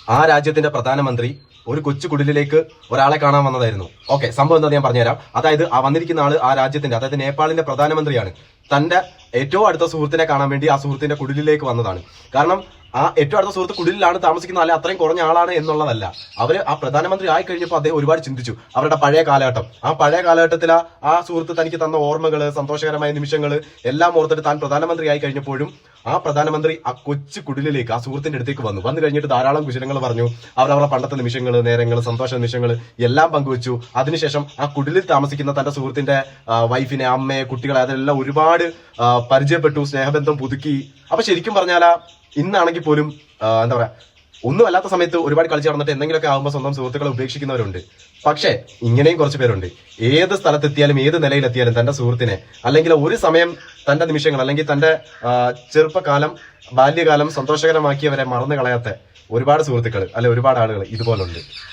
ആ രാജ്യത്തിന്റെ പ്രധാനമന്ത്രി ഒരു കൊച്ചു കുടിലേക്ക് ഒരാളെ കാണാൻ വന്നതായിരുന്നു. ഓക്കെ, സംഭവം എന്താ ഞാൻ പറഞ്ഞുതരാം. അതായത് ആ വന്നിരിക്കുന്ന ആള് ആ രാജ്യത്തിന്റെ, അതായത് നേപ്പാളിന്റെ പ്രധാനമന്ത്രിയാണ്. തന്റെ ഏറ്റവും അടുത്ത സുഹൃത്തിനെ കാണാൻ വേണ്ടി ആ സുഹൃത്തിന്റെ കുടിലേക്ക് വന്നതാണ്. കാരണം ആ ഏറ്റവും അടുത്ത സുഹൃത്ത് കുടിലാണ് താമസിക്കുന്ന, അല്ലെ അത്രയും കുറഞ്ഞ ആളാണ് എന്നുള്ളതല്ല. അവര് ആ പ്രധാനമന്ത്രി ആയി കഴിഞ്ഞപ്പോൾ അദ്ദേഹം ഒരുപാട് ചിന്തിച്ചു അവരുടെ പഴയ കാലഘട്ടം. ആ പഴയ കാലഘട്ടത്തിൽ ആ സുഹൃത്ത് തനിക്ക് തന്ന ഓർമ്മകള്, സന്തോഷകരമായ നിമിഷങ്ങൾ എല്ലാം ഓർത്തിട്ട് താൻ പ്രധാനമന്ത്രി ആയി കഴിഞ്ഞപ്പോഴും ആ പ്രധാനമന്ത്രി ആ കൊച്ചു കുടിലേക്ക് ആ സുഹൃത്തിന്റെ അടുത്തേക്ക് വന്നു കഴിഞ്ഞിട്ട് ധാരാളം കുശലങ്ങൾ പറഞ്ഞു. അവരവരുടെ പണ്ടത്തെ നിമിഷങ്ങൾ, നേരങ്ങൾ, സന്തോഷ നിമിഷങ്ങൾ എല്ലാം പങ്കുവച്ചു. അതിനുശേഷം ആ കുടിലിൽ താമസിക്കുന്ന തന്റെ സുഹൃത്തിന്റെ വൈഫിനെ, അമ്മയെ, കുട്ടികളെ അതെല്ലാം ഒരുപാട് പരിചയപ്പെട്ടു, സ്നേഹബന്ധം പുതുക്കി. അപ്പൊ ശരിക്കും പറഞ്ഞാൽ ഇന്നാണെങ്കിൽ പോലും എന്താ പറയാ, ഒന്നും അല്ലാത്ത സമയത്ത് ഒരുപാട് കളിച്ച് നടന്നിട്ട് എന്തെങ്കിലുമൊക്കെ ആകുമ്പോൾ സ്വന്തം സുഹൃത്തുക്കളെ ഉപേക്ഷിക്കുന്നവരുണ്ട്. പക്ഷേ ഇങ്ങനെയും കുറച്ച് പേരുണ്ട്. ഏത് സ്ഥലത്തെത്തിയാലും ഏത് നിലയിലെത്തിയാലും തന്റെ സുഹൃത്തിനെ, അല്ലെങ്കിൽ ഒരു സമയം തന്റെ നിമിഷങ്ങൾ, അല്ലെങ്കിൽ തന്റെ ചെറുപ്പകാലം, ബാല്യകാലം സന്തോഷകരമാക്കിയവരെ മറന്നു കളയാത്ത ഒരുപാട് സുഹൃത്തുക്കൾ, അല്ലെ ഒരുപാട് ആളുകൾ ഇതുപോലുണ്ട്.